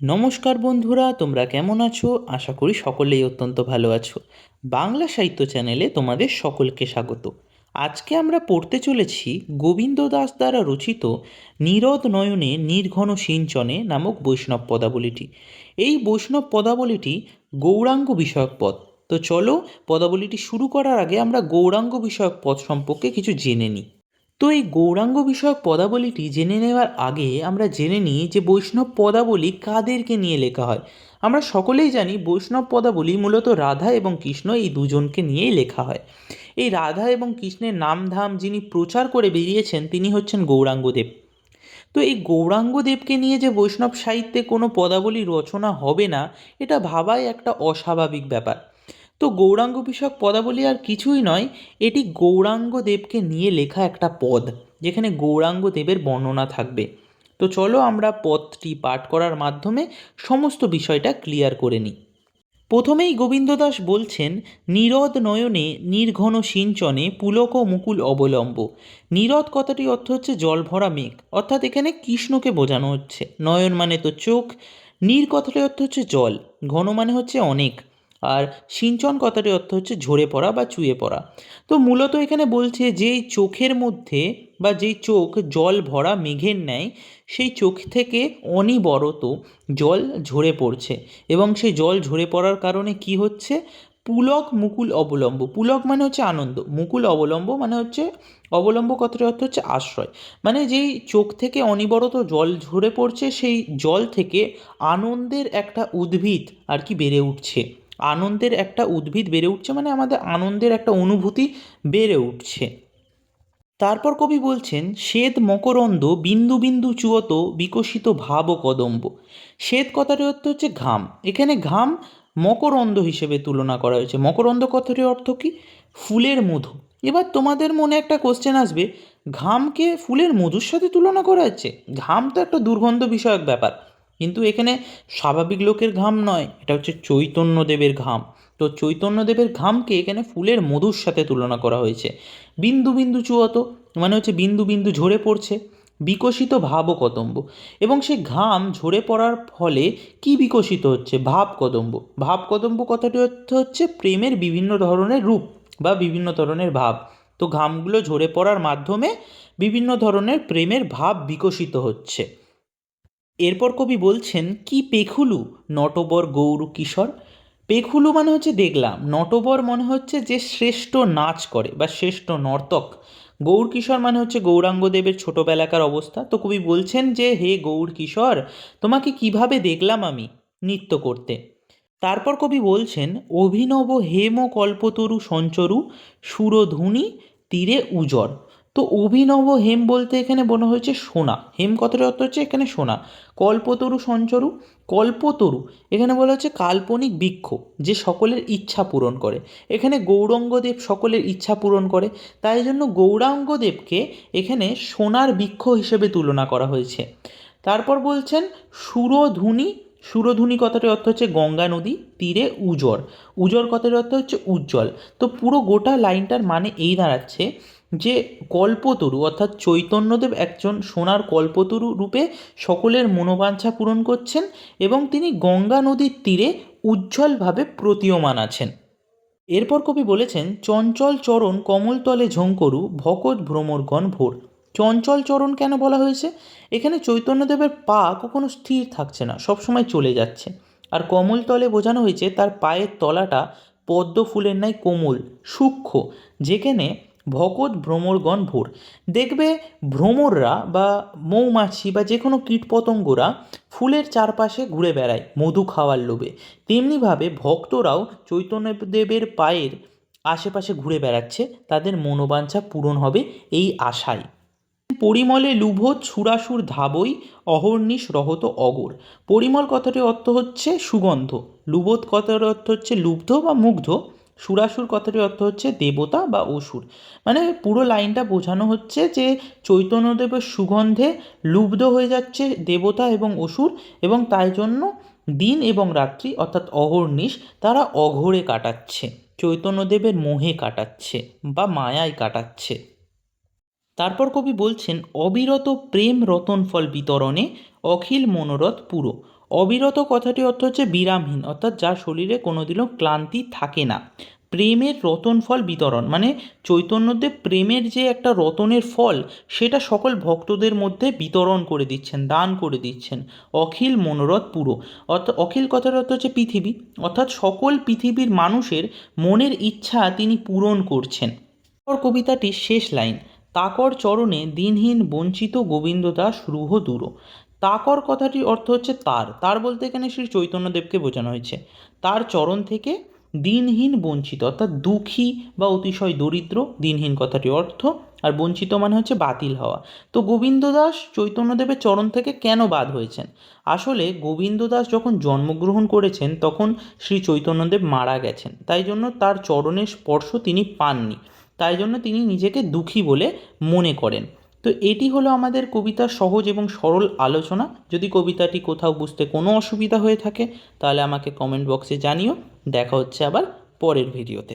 নমস্কার বন্ধুরা, তোমরা কেমন আছো? আশা করি সকলেই অত্যন্ত ভালো আছো। বাংলা সাহিত্য চ্যানেলে তোমাদের সকলকে স্বাগত। আজকে আমরা পড়তে চলেছি গোবিন্দ দাস দ্বারা রচিত নীরদ নয়নে নির্ঘন সিঞ্চনে নামক বৈষ্ণব পদাবলীটি। এই বৈষ্ণব পদাবলীটি গৌরাঙ্গ বিষয়ক পদ। তো চলো, পদাবলীটি শুরু করার আগে আমরা গৌরাঙ্গ বিষয়ক পদ সম্পর্কে কিছু জেনে নিই। তো এই গৌরাঙ্গ বিষয়ক পদাবলীটি জেনে নেওয়ার আগে আমরা জেনে নিই যে বৈষ্ণব পদাবলী কাদেরকে নিয়ে লেখা হয়। আমরা সকলেই জানি বৈষ্ণব পদাবলী মূলত রাধা এবং কৃষ্ণ এই দুজনকে নিয়েই লেখা হয়। এই রাধা এবং কৃষ্ণের নামধাম যিনি প্রচার করে বেরিয়েছেন তিনি হচ্ছেন গৌরাঙ্গদেব। তো এই গৌরাঙ্গদেবকে নিয়ে যে বৈষ্ণব সাহিত্যে কোনো পদাবলী রচনা হবে না, এটা ভাবাই একটা অস্বাভাবিক ব্যাপার। তো গৌরাঙ্গ বিষয়ক পদাবলী আর কিছুই নয়, এটি গৌরাঙ্গ দেবকে নিয়ে লেখা একটা পদ, যেখানে গৌরাঙ্গ দেবের বর্ণনা থাকবে। তো চলো আমরা পদটি পাঠ করার মাধ্যমে সমস্ত বিষয়টা ক্লিয়ার করে নিই। প্রথমেই গোবিন্দ দাস বলছেন, নীরদ নয়নে নির্ঘন সিঞ্চনে পুলক মুকুল অবলম্ব। নীরদ কথাটি অর্থ হচ্ছে জল ভরা মেঘ, অর্থাৎ এখানে কৃষ্ণকে বোঝানো হচ্ছে। নয়ন মানে তো চোখ, নীর কথাটি অর্থ হচ্ছে জল, ঘন মানে হচ্ছে অনেক, আর সিঞ্চন কথাটির অর্থ হচ্ছে ঝরে পড়া বা চুয়ে পড়া। তো মূলত এখানে বলছে যেই চোখের মধ্যে বা যেই চোখ জল ভরা মেঘের ন্যায়, সেই চোখ থেকে অনিবরত জল ঝরে পড়ছে, এবং সেই জল ঝরে পড়ার কারণে কি হচ্ছে, পুলক মুকুল অবলম্ব। পুলক মানে হচ্ছে আনন্দ, মুকুল অবলম্ব মানে হচ্ছে, অবলম্ব কথাটির অর্থ হচ্ছে আশ্রয়। মানে যেই চোখ থেকে অনিবরত জল ঝরে পড়ছে, সেই জল থেকে আনন্দের একটা উদ্ভিদ আর কি বেড়ে উঠছে। আনন্দের একটা উদ্ভিদ বেড়ে উঠছে মানে আমাদের আনন্দের একটা অনুভূতি বেড়ে উঠছে। তারপর কবি বলছেন, শ্বেত মকরন্দ বিন্দু বিন্দু চুয়ত বিকশিত ভাব কদম্ব। শ্বেত কথাটির অর্থ হচ্ছে ঘাম, এখানে ঘাম মকরন্দ হিসেবে তুলনা করা হয়েছে। মকরন্দ কথাটির অর্থ কি? ফুলের মধু। এবার তোমাদের মনে একটা কোশ্চেন আসবে, ঘামকে ফুলের মধুর সাথে তুলনা করা হচ্ছে? ঘাম তো একটা দুর্গন্ধ বিষয়ক ব্যাপার, কিন্তু এখানে স্বাভাবিক লোকের ঘাম নয়, এটা হচ্ছে চৈতন্যদেবের ঘাম। তো চৈতন্যদেবের ঘামকে এখানে ফুলের মধুর সাথে তুলনা করা হয়েছে। বিন্দু বিন্দু চুয়াতো মানে হচ্ছে বিন্দু বিন্দু ঝরে পড়ছে। বিকশিত ভাব কদম্ব, এবং সে ঘাম ঝরে পড়ার ফলে কি বিকশিত হচ্ছে? ভাব কদম্ব। ভাব কদম্ব কথাটি অর্থ হচ্ছে প্রেমের বিভিন্ন ধরনের রূপ বা বিভিন্ন ধরনের ভাব। তো ঘামগুলো ঝরে পড়ার মাধ্যমে বিভিন্ন ধরনের প্রেমের ভাব বিকশিত হচ্ছে। এরপর কবি বলছেন, কি পেখুলু নটবর গৌর কিশোর। পেখুলু মানে হচ্ছে দেখলাম, নটবর মনে হচ্ছে যে শ্রেষ্ঠ নাচ করে বা শ্রেষ্ঠ নর্তক। গৌর কিশোর মানে হচ্ছে গৌরাঙ্গদেবের ছোটবেলাকার অবস্থা। তো কবি বলছেন যে হে গৌর কিশোর, তোমাকে কিভাবে দেখলাম আমি নৃত্য করতে। তারপর কবি বলছেন, অভিনব হেম কল্পতরু সঞ্চরু সুরধুনি তীরে উজর। তো অভিনব হেম বলতে এখানে মনে হয়েছে সোনা, হেম কথার অর্থ হচ্ছে এখানে সোনা। কল্পতরু সঞ্চরু, কল্পতরু এখানে বলা হচ্ছে কাল্পনিক বৃক্ষ, যে সকলের ইচ্ছা পূরণ করে। এখানে গৌরাঙ্গদেব সকলের ইচ্ছা পূরণ করে, তাই জন্য গৌরাঙ্গদেবকে এখানে সোনার বৃক্ষ হিসেবে তুলনা করা হয়েছে। তারপর বলছেন, সুরধুনি। সুরধুনি কথাটির অর্থ হচ্ছে গঙ্গা নদী তীরে উজর। উজর কথাটির অর্থ হচ্ছে উজ্জ্বল। তো পুরো গোটা লাইনটার মানে এই দাঁড়াচ্ছে যে কল্পতরু অর্থাৎ চৈতন্যদেব একজন সোনার কল্পতরু রূপে সকলের মনোবাঞ্ছা পূরণ করছেন, এবং তিনি গঙ্গা নদীর তীরে উজ্জ্বলভাবে প্রতীয়মান আছেন। এরপর কবি বলেছেন, চঞ্চল চরণ কমলতলে ঝঙ্করু ভকত ভ্রমরগণ ভোর। চঞ্চল চরণ কেন বলা হয়েছে? এখানে চৈতন্যদেবের পা কখনো স্থির থাকছে না, সবসময় চলে যাচ্ছে। আর কমলতলে বোঝানো হয়েছে তার পায়ের তলাটা পদ্ম ফুলের ন্যায় কোমল, সূক্ষ্ম, যেখানে ভকত ভ্রমরগণ ভোর। দেখবে ভ্রমররা বা মৌমাছি বা যে কোনো কীটপতঙ্গরা ফুলের চারপাশে ঘুরে বেড়ায় মধু খাওয়ার লোভে, তেমনিভাবে ভক্তরাও চৈতন্যদেবের পায়ের আশেপাশে ঘুরে বেড়াচ্ছে, তাদের মনোবাঞ্ছা পূরণ হবে এই আশায়। পরিমলে লুভোত সুরাসুর ধাবই অহর্নিশ রহত অগর। পরিমল কথাটির অর্থ হচ্ছে সুগন্ধ, লুবোধ কথার অর্থ হচ্ছে লুব্ধ বা মুগ্ধ, সুরাসুর কথাটির অর্থ হচ্ছে দেবতা বা অসুর। মানে পুরো লাইনটা বোঝানো হচ্ছে যে চৈতন্যদেবের সুগন্ধে লুব্ধ হয়ে যাচ্ছে দেবতা এবং অসুর, এবং তাই জন্য দিন এবং রাত্রি অর্থাৎ অহর্নিশ তারা অঘোরে কাটাচ্ছে, চৈতন্যদেবের মোহে কাটাচ্ছে বা মায়ায় কাটাচ্ছে। তারপর কবি বলছেন, অবিরত প্রেম রতন ফল বিতরণে অখিল মনোরথ পুরো। অবিরত কথাটি অর্থ হচ্ছে বিরামহীন, অর্থাৎ যার শরীরে কোনোদিনও ক্লান্তি থাকে না। প্রেমের রতন ফল বিতরণ, মানে চৈতন্যদেব প্রেমের যে একটা রতনের ফল সেটা সকল ভক্তদের মধ্যে বিতরণ করে দিচ্ছেন, দান করে দিচ্ছেন। অখিল মনোরথ পুরো, অর্থাৎ অখিল কথার অর্থ হচ্ছে পৃথিবী, অর্থাৎ সকল পৃথিবীর মানুষের মনের ইচ্ছা তিনি পূরণ করছেন। কবিতাটির শেষ লাইন, তাকর চরণে দিনহীন বঞ্চিত গোবিন্দ দাস রূহ দূর। তাকর কথাটির অর্থ হচ্ছে তার, তার বলতে এখানে শ্রী চৈতন্যদেবকে বোঝানো হয়েছে। তার চরণ থেকে দিনহীন বঞ্চিত, অর্থাৎ দুঃখী বা অতিশয় দরিদ্র, দিনহীন কথাটির অর্থ, আর বঞ্চিত মানে হচ্ছে বাতিল হওয়া। তো গোবিন্দ দাস চৈতন্যদেবের চরণ থেকে কেন বাদ হয়েছেন? আসলে গোবিন্দ দাস যখন জন্মগ্রহণ করেছেন তখন শ্রী চৈতন্যদেব মারা গেছেন, তাই জন্য তার চরণের স্পর্শ তিনি পাননি, তাই জন্য তিনি নিজেকে দুঃখী বলে মনে করেন। তো এটি হলো আমাদের কবিতার সহজ এবং সরল আলোচনা। যদি কবিতাটি কোথাও বুঝতে কোনো অসুবিধা হয়ে থাকে তাহলে আমাকে কমেন্ট বক্সে জানিও। দেখা হচ্ছে আবার পরের ভিডিওতে।